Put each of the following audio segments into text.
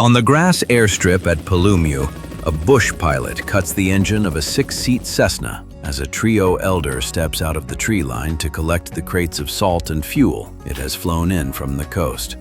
On the grass airstrip at Palumu, a bush pilot cuts the engine of a 6-seat Cessna as a trio elder steps out of the tree line to collect the crates of salt and fuel it has flown in from the coast.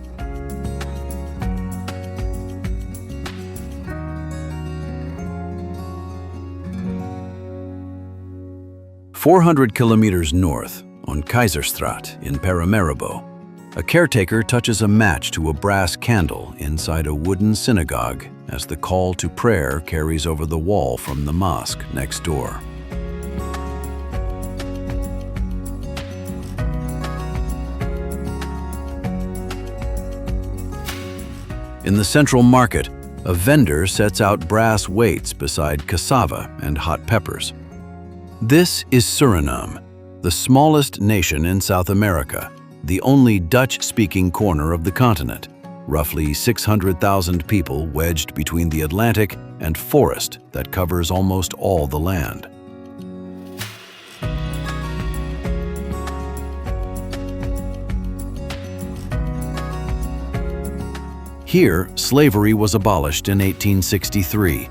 "400 kilometers north, on Keizersstraat in Paramaribo, a caretaker touches a match to a brass candle inside a wooden synagogue as the call to prayer carries over the wall from the mosque next door. In the central market, a vendor sets out brass weights beside cassava and hot peppers. This is Suriname, the smallest nation in South America, the only Dutch-speaking corner of the continent, roughly 600,000 people wedged between the Atlantic and forest that covers almost all the land. Here, slavery was abolished in 1863,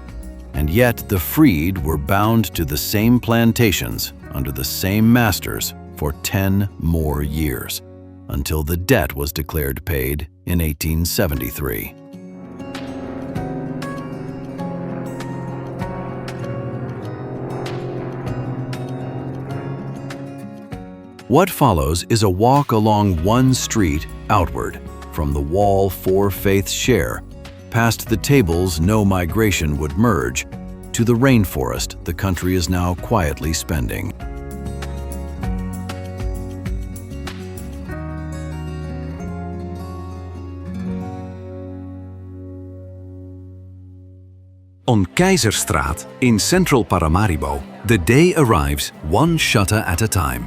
and yet the freed were bound to the same plantations under the same masters for 10 more years, until the debt was declared paid in 1873. What follows is a walk along one street outward, from the wall four faiths share, past the tables no migration would merge, to the rainforest the country is now quietly spending. On Keizersstraat in central Paramaribo, the day arrives one shutter at a time.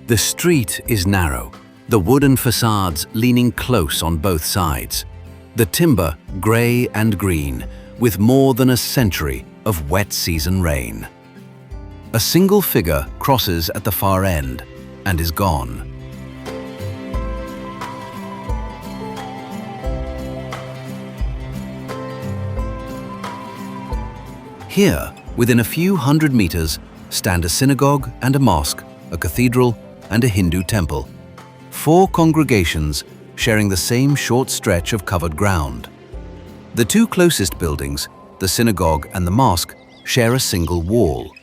The street is narrow, the wooden facades leaning close on both sides, the timber grey and green, with more than a century of wet season rain. A single figure crosses at the far end and is gone. Here, within a few hundred meters, stand a synagogue and a mosque, a cathedral and a Hindu temple. 4 congregations sharing the same short stretch of covered ground. The 2 closest buildings, the synagogue and the mosque, share a single wall,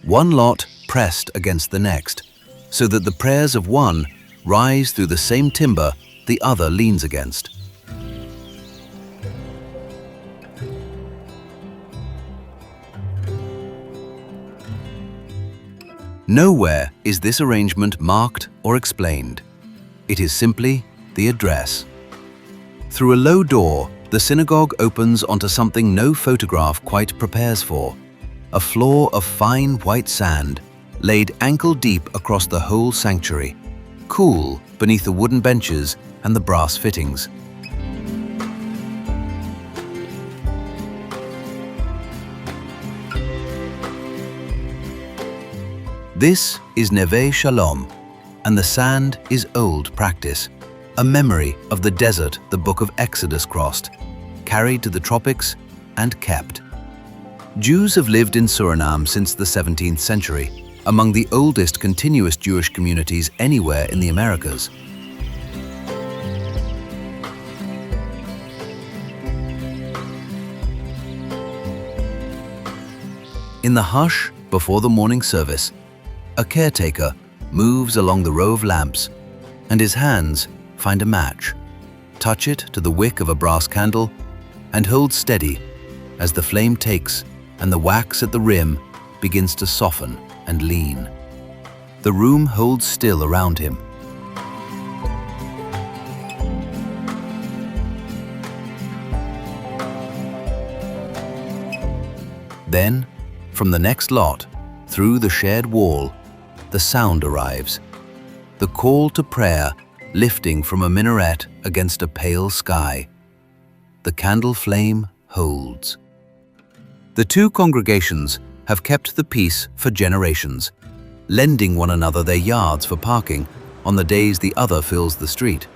one lot pressed against the next, so that the prayers of one rise through the same timber the other leans against. Nowhere is this arrangement marked or explained. It is simply the address. Through a low door, the synagogue opens onto something no photograph quite prepares for, a floor of fine white sand, laid ankle-deep across the whole sanctuary, cool beneath the wooden benches and the brass fittings. This is Neve Shalom, and the sand is old practice, a memory of the desert the Book of Exodus crossed, carried to the tropics and kept. Jews have lived in Suriname since the 17th century, among the oldest continuous Jewish communities anywhere in the Americas. In the hush before the morning service, a caretaker moves along the row of lamps, and his hands find a match, touch it to the wick of a brass candle, and hold steady as the flame takes and the wax at the rim begins to soften and lean. The room holds still around him. Then, from the next lot, through the shared wall, the sound arrives, the call to prayer lifting from a minaret against a pale sky. The candle flame holds. The 2 congregations have kept the peace for generations, lending one another their yards for parking on the days the other fills the street.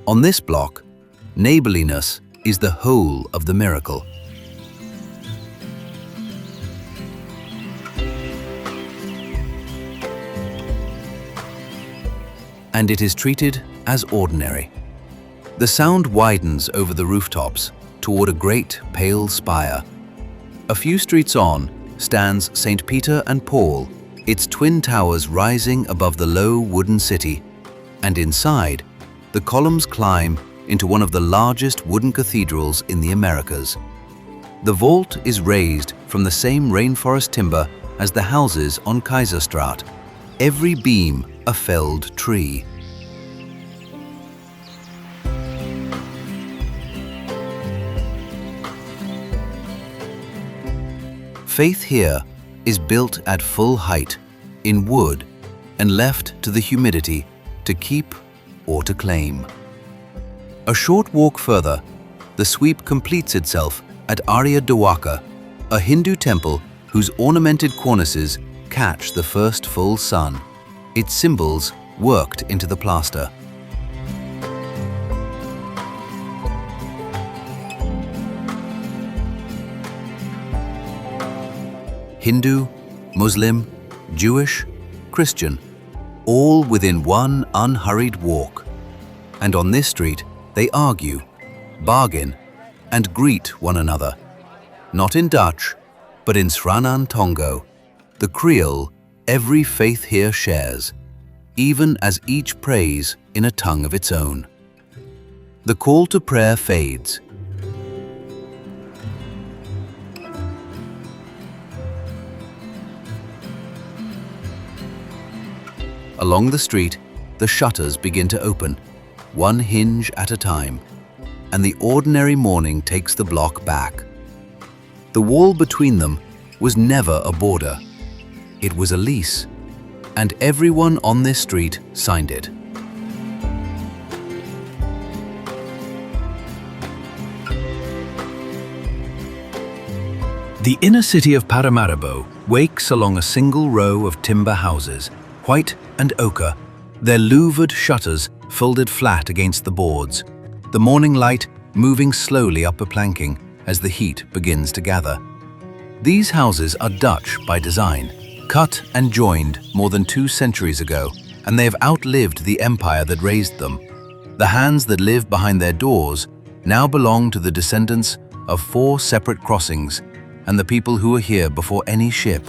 On this block, neighborliness is the whole of the miracle. And it is treated as ordinary. The sound widens over the rooftops toward a great pale spire. A few streets on stands St. Peter and Paul, its twin towers rising above the low wooden city, and inside, the columns climb into one of the largest wooden cathedrals in the Americas. The vault is raised from the same rainforest timber as the houses on Kaiserstraat, every beam a felled tree. Faith here is built at full height, in wood, and left to the humidity to keep or to claim. A short walk further, the sweep completes itself at Arya Dewaka, a Hindu temple whose ornamented cornices catch the first full sun, its symbols worked into the plaster. Hindu, Muslim, Jewish, Christian, all within one unhurried walk. And on this street, they argue, bargain, and greet one another, not in Dutch, but in Sranan Tongo, the Creole every faith here shares, even as each prays in a tongue of its own. The call to prayer fades. Along the street, the shutters begin to open, one hinge at a time, and the ordinary morning takes the block back. The wall between them was never a border. It was a lease, and everyone on this street signed it. The inner city of Paramaribo wakes along a single row of timber houses, white and ochre, their louvered shutters folded flat against the boards, the morning light moving slowly up a planking as the heat begins to gather. These houses are Dutch by design, cut and joined more than 2 centuries ago, and they have outlived the empire that raised them. The hands that live behind their doors now belong to the descendants of 4 separate crossings and the people who were here before any ship: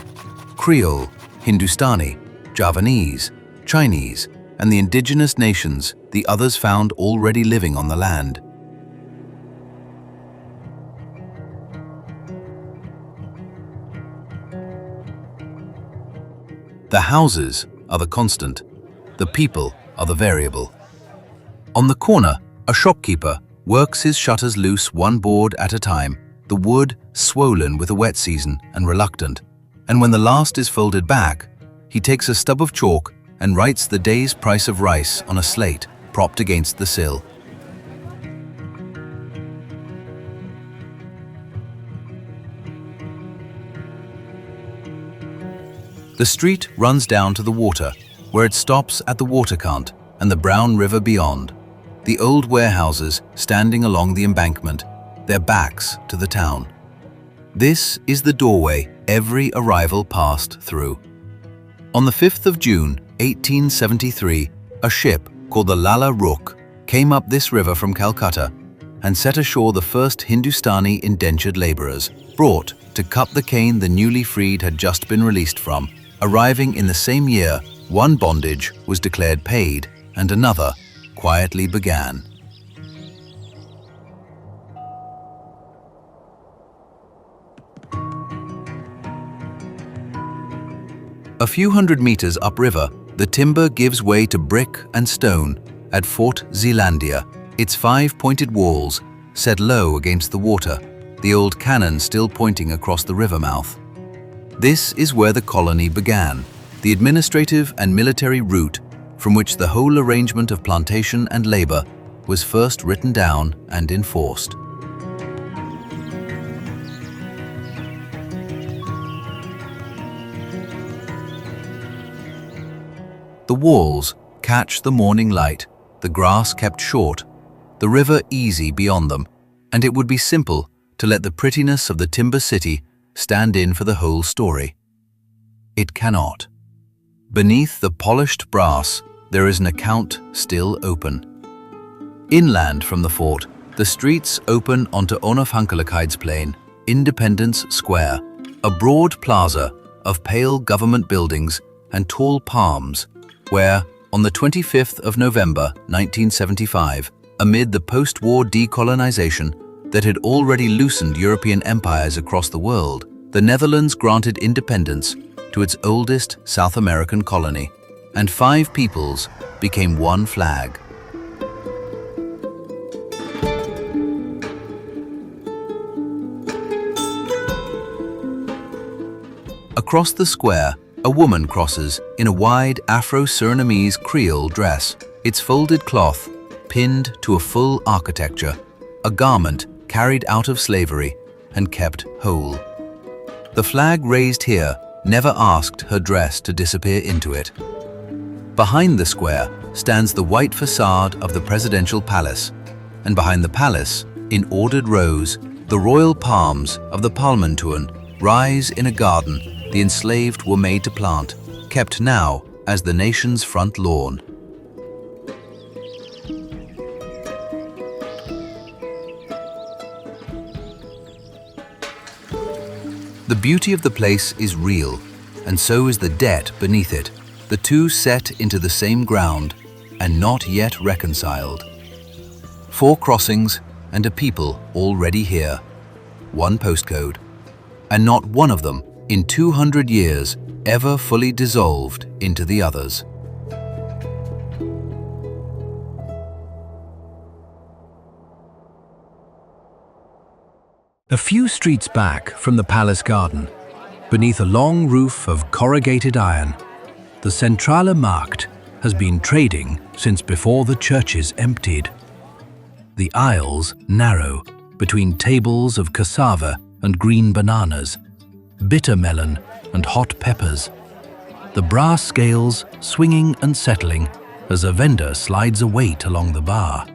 Creole, Hindustani, Javanese, Chinese, and the indigenous nations the others found already living on the land. The houses are the constant, the people are the variable. On the corner, a shopkeeper works his shutters loose one board at a time, the wood swollen with a wet season and reluctant. And when the last is folded back, he takes a stub of chalk and writes the day's price of rice on a slate propped against the sill. The street runs down to the water, where it stops at the water cant and the brown river beyond. The old warehouses standing along the embankment, their backs to the town. This is the doorway every arrival passed through. On the 5th of June, 1873, a ship called the Lala Rook came up this river from Calcutta and set ashore the first Hindustani indentured laborers, brought to cut the cane the newly freed had just been released from. Arriving in the same year, one bondage was declared paid and another quietly began. A few hundred meters upriver, the timber gives way to brick and stone at Fort Zeelandia, its 5 pointed walls set low against the water, the old cannon still pointing across the river mouth. This is where the colony began, the administrative and military route from which the whole arrangement of plantation and labor was first written down and enforced. The walls catch the morning light, the grass kept short, the river easy beyond them, and it would be simple to let the prettiness of the timber city stand in for the whole story. It cannot. Beneath the polished brass, there is an account still open. Inland from the fort, the streets open onto Onafhankalakaidsplain, Independence Square, a broad plaza of pale government buildings and tall palms, where, on the 25th of November 1975, amid the post-war decolonization that had already loosened European empires across the world, the Netherlands granted independence to its oldest South American colony, and 5 peoples became one flag. Across the square, a woman crosses in a wide Afro-Surinamese Creole dress, its folded cloth pinned to a full architecture, a garment carried out of slavery and kept whole. The flag raised here never asked her dress to disappear into it. Behind the square stands the white facade of the presidential palace, and behind the palace, in ordered rows, the royal palms of the Palmentuin rise in a garden the enslaved were made to plant, kept now as the nation's front lawn. The beauty of the place is real, and so is the debt beneath it, the two set into the same ground and not yet reconciled. 4 crossings and a people already here, 1 postcode, and not one of them in 200 years ever fully dissolved into the others. A few streets back from the palace garden, beneath a long roof of corrugated iron, the Centrale Markt has been trading since before the churches emptied. The aisles narrow between tables of cassava and green bananas, bitter melon and hot peppers, the brass scales swinging and settling as a vendor slides a weight along the bar.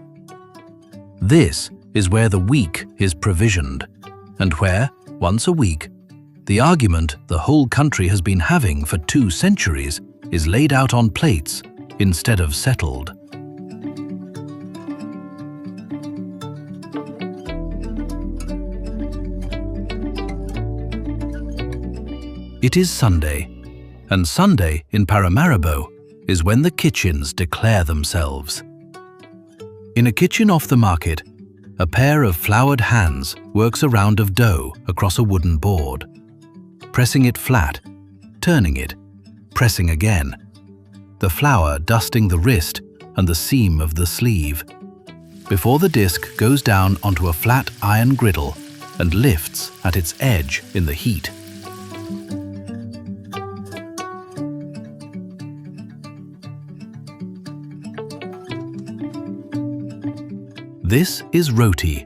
This is where the week is provisioned, and where, once a week, the argument the whole country has been having for 2 centuries is laid out on plates instead of settled. It is Sunday, and Sunday in Paramaribo is when the kitchens declare themselves. In a kitchen off the market, a pair of floured hands works a round of dough across a wooden board, pressing it flat, turning it, pressing again, the flour dusting the wrist and the seam of the sleeve, before the disc goes down onto a flat iron griddle and lifts at its edge in the heat. This is roti,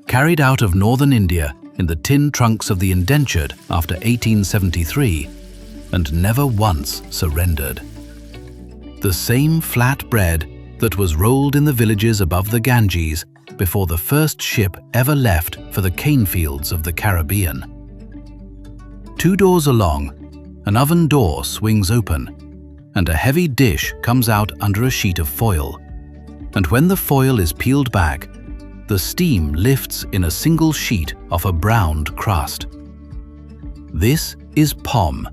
carried out of northern India in the tin trunks of the indentured after 1873, and never once surrendered. The same flat bread that was rolled in the villages above the Ganges before the first ship ever left for the cane fields of the Caribbean. 2 doors along, an oven door swings open, and a heavy dish comes out under a sheet of foil. And when the foil is peeled back, the steam lifts in a single sheet off a browned crust. This is pom.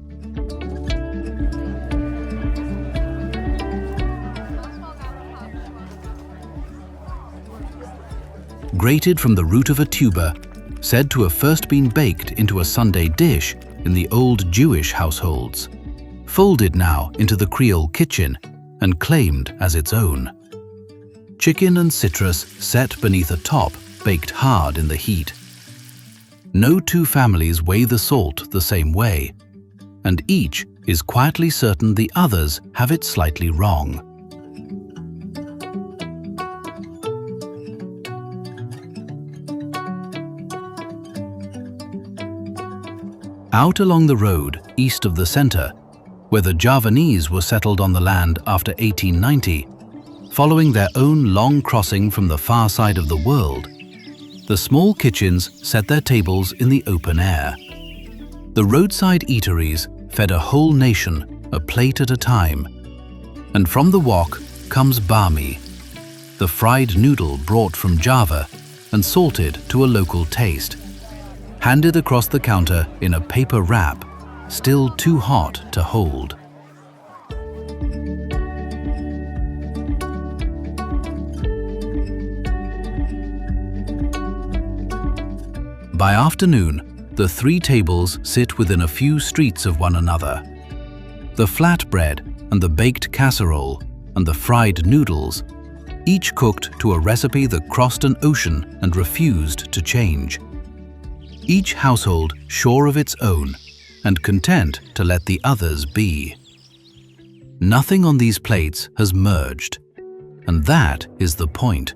Grated from the root of a tuber, said to have first been baked into a Sunday dish in the old Jewish households, folded now into the Creole kitchen and claimed as its own. Chicken and citrus set beneath a top baked hard in the heat. No 2 families weigh the salt the same way, and each is quietly certain the others have it slightly wrong. Out along the road east of the center, where the Javanese were settled on the land after 1890, following their own long crossing from the far side of the world, The small kitchens set their tables in the open air. The roadside eateries fed a whole nation, a plate at a time. And from the wok comes bami, the fried noodle brought from Java and salted to a local taste, handed across the counter in a paper wrap, still too hot to hold. By afternoon, the three tables sit within a few streets of one another. The flatbread and the baked casserole and the fried noodles, each cooked to a recipe that crossed an ocean and refused to change. Each household sure of its own and content to let the others be. Nothing on these plates has merged, and that is the point.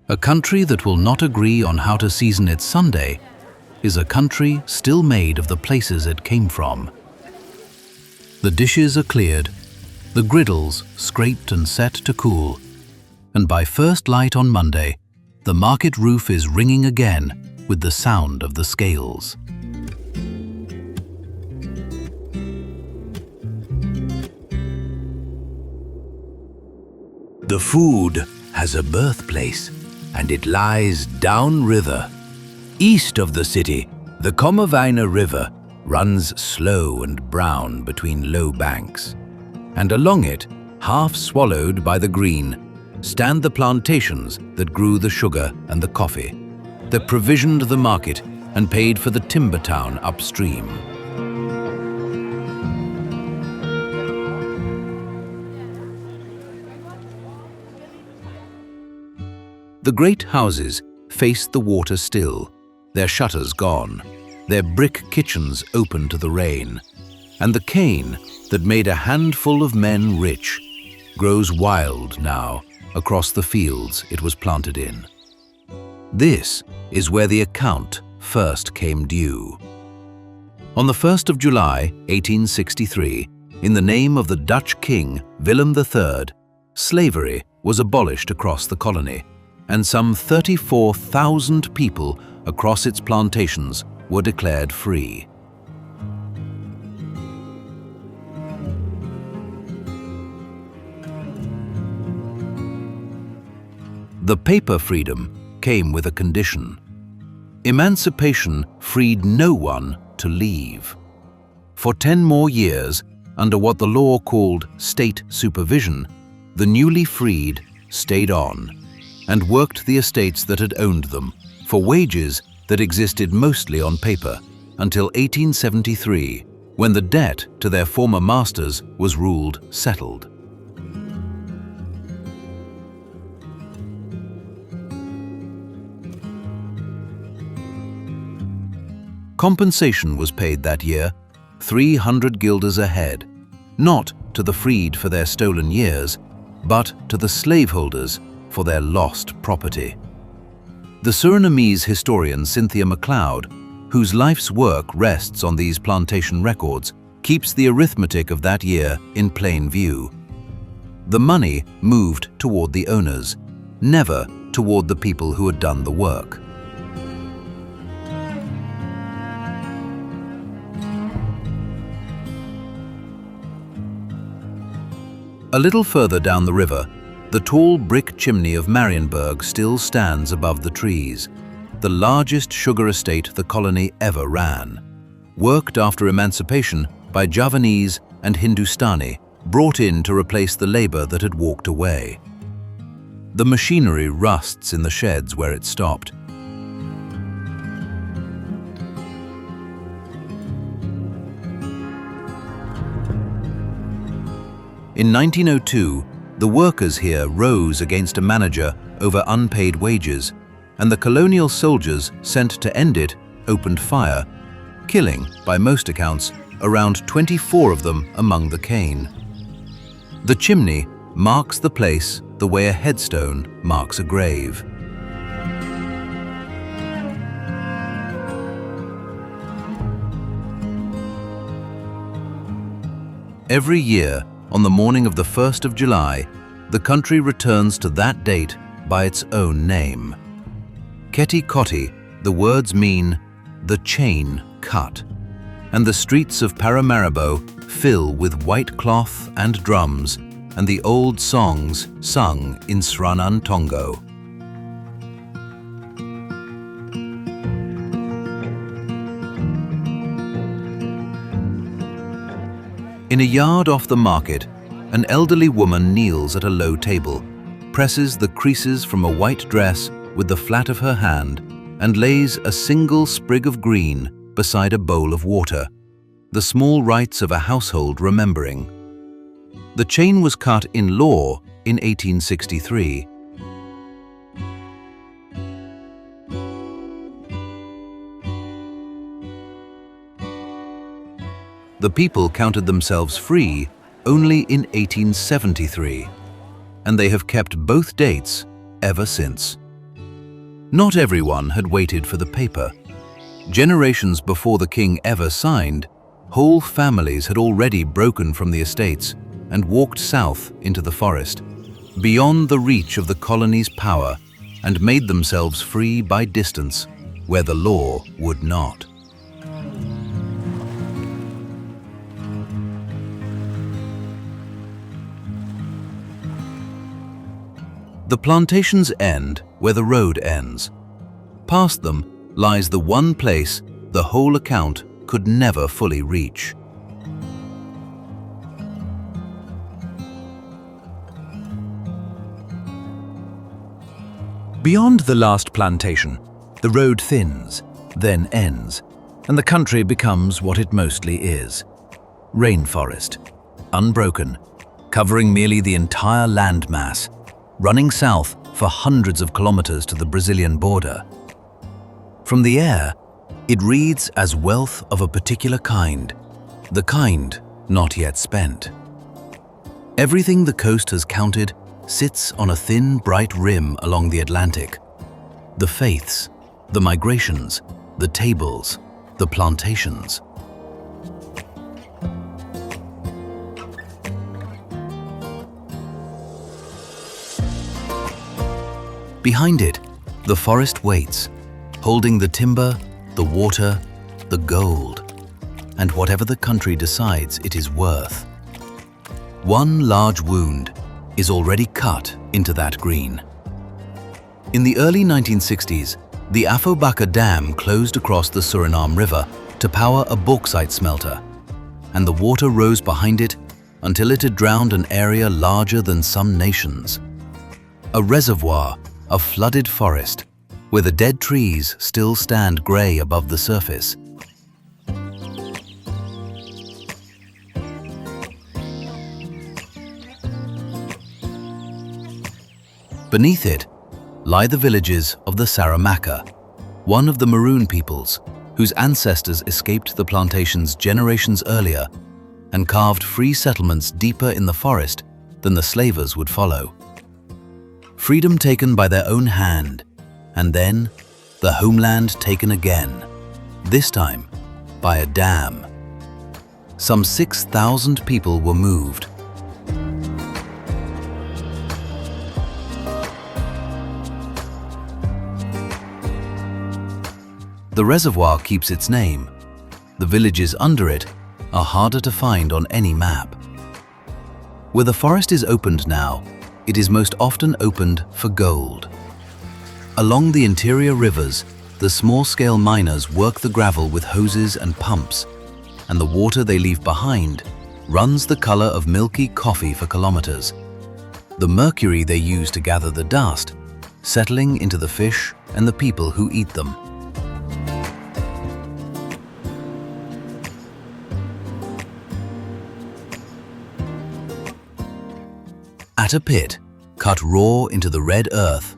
A country that will not agree on how to season its Sunday is a country still made of the places it came from. The dishes are cleared, the griddles scraped and set to cool, and by first light on Monday, the market roof is ringing again with the sound of the scales. The food has a birthplace, and it lies downriver. East of the city, the Komavina River runs slow and brown between low banks. And along it, half swallowed by the green, stand the plantations that grew the sugar and the coffee, that provisioned the market and paid for the timber town upstream. The great houses faced the water still, their shutters gone, their brick kitchens open to the rain, and the cane that made a handful of men rich grows wild now across the fields it was planted in. This is where the account first came due. On the 1st of July, 1863, in the name of the Dutch king Willem III, slavery was abolished across the colony, and some 34,000 people across its plantations were declared free. The paper freedom came with a condition. Emancipation freed no one to leave. For 10 more years, under what the law called state supervision, the newly freed stayed on and worked the estates that had owned them for wages that existed mostly on paper until 1873, when the debt to their former masters was ruled settled. Compensation was paid that year, 300 guilders a head, not to the freed for their stolen years, but to the slaveholders for their lost property. The Surinamese historian Cynthia MacLeod, whose life's work rests on these plantation records, keeps the arithmetic of that year in plain view. The money moved toward the owners, never toward the people who had done the work. A little further down the river, the tall brick chimney of Marienburg still stands above the trees, the largest sugar estate the colony ever ran, worked after emancipation by Javanese and Hindustani, brought in to replace the labor that had walked away. The machinery rusts in the sheds where it stopped. In 1902, the workers here rose against a manager over unpaid wages, and the colonial soldiers sent to end it opened fire, killing, by most accounts, around 24 of them among the cane. The chimney marks the place the way a headstone marks a grave. Every year, on the morning of the 1st of July, the country returns to that date by its own name. Keti Koti, the words mean the chain cut, and the streets of Paramaribo fill with white cloth and drums and the old songs sung in Sranan Tongo. In a yard off the market, an elderly woman kneels at a low table, presses the creases from a white dress with the flat of her hand, and lays a single sprig of green beside a bowl of water, the small rites of a household remembering. The chain was cut in law in 1863. The people counted themselves free only in 1873, and they have kept both dates ever since. Not everyone had waited for the paper. Generations before the king ever signed, whole families had already broken from the estates and walked south into the forest, beyond the reach of the colony's power, and made themselves free by distance, where the law would not. The plantations end where the road ends. Past them lies the one place the whole account could never fully reach. Beyond the last plantation, the road thins, then ends, and the country becomes what it mostly is: rainforest, unbroken, covering merely the entire landmass, running south for hundreds of kilometers to the Brazilian border. From the air, it reads as wealth of a particular kind, the kind not yet spent. Everything the coast has counted sits on a thin, bright rim along the Atlantic. The faiths, the migrations, the tables, the plantations. Behind it, the forest waits, holding the timber, the water, the gold, and whatever the country decides it is worth. One large wound is already cut into that green. In the early 1960s, the Afobaka Dam closed across the Suriname River to power a bauxite smelter, and the water rose behind it until it had drowned an area larger than some nations. A reservoir of flooded forest, where the dead trees still stand grey above the surface. Beneath it lie the villages of the Saramaka, one of the Maroon peoples whose ancestors escaped the plantations generations earlier and carved free settlements deeper in the forest than the slavers would follow. Freedom taken by their own hand, and then the homeland taken again, this time by a dam. Some 6,000 people were moved. The reservoir keeps its name. The villages under it are harder to find on any map. Where the forest is opened now, it is most often opened for gold. Along the interior rivers, the small-scale miners work the gravel with hoses and pumps, and the water they leave behind runs the color of milky coffee for kilometers. The mercury they use to gather the dust, settling into the fish and the people who eat them. At a pit, cut raw into the red earth,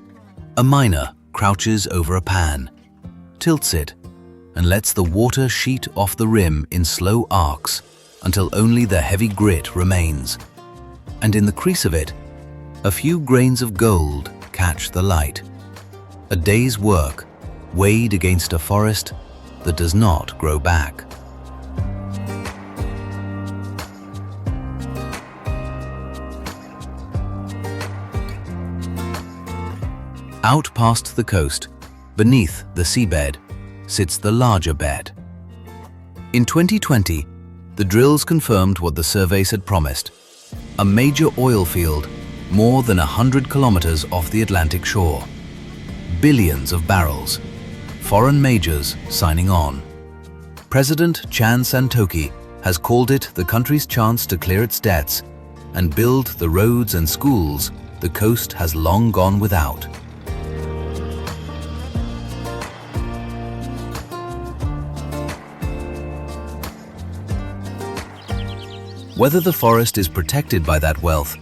a miner crouches over a pan, tilts it, and lets the water sheet off the rim in slow arcs until only the heavy grit remains. And in the crease of it, a few grains of gold catch the light. A day's work weighed against a forest that does not grow back. Out past the coast, beneath the seabed, sits the larger bed. In 2020, the drills confirmed what the surveys had promised: a major oil field more than 100 kilometers off the Atlantic shore. Billions of barrels. Foreign majors signing on. President Chan Santoki has called it the country's chance to clear its debts and build the roads and schools the coast has long gone without. Whether the forest is protected by that wealth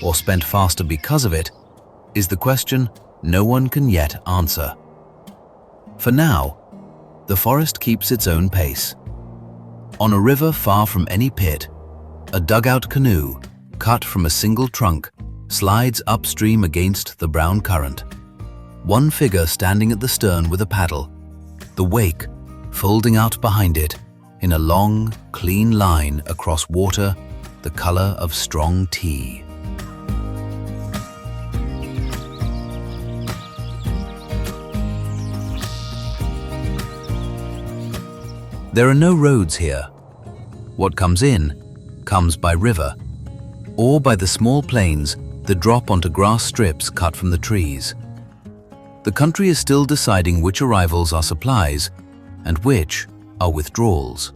or spent faster because of it is the question no one can yet answer. For now, the forest keeps its own pace. On a river far from any pit, a dugout canoe, cut from a single trunk, slides upstream against the brown current. One figure standing at the stern with a paddle, the wake folding out behind it in a long, clean line across water the color of strong tea. There are no roads here. What comes in comes by river, or by the small plains that drop onto grass strips cut from the trees. The country is still deciding which arrivals are supplies and which are withdrawals.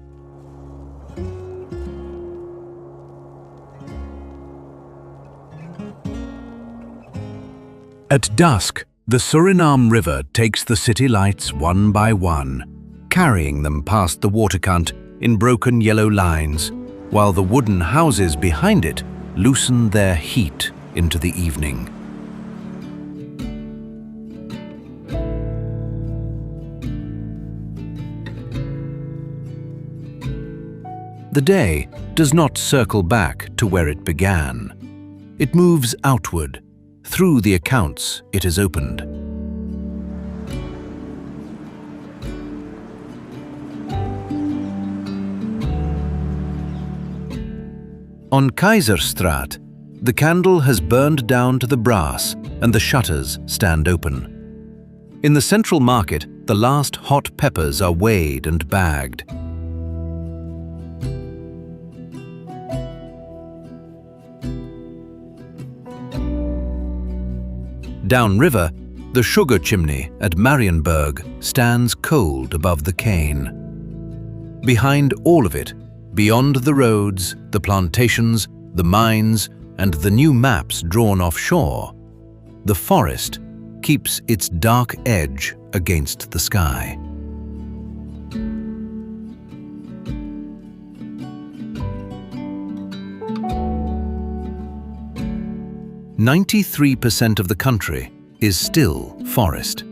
At dusk, the Suriname River takes the city lights one by one, carrying them past the waterkant in broken yellow lines, while the wooden houses behind it loosen their heat into the evening. The day does not circle back to where it began. It moves outward, through the accounts it has opened. On Keizersstraat, the candle has burned down to the brass and the shutters stand open. In the central market, the last hot peppers are weighed and bagged. Downriver, the sugar chimney at Marienburg stands cold above the cane. Behind all of it, beyond the roads, the plantations, the mines, and the new maps drawn offshore, the forest keeps its dark edge against the sky. "93% of the country is still forest.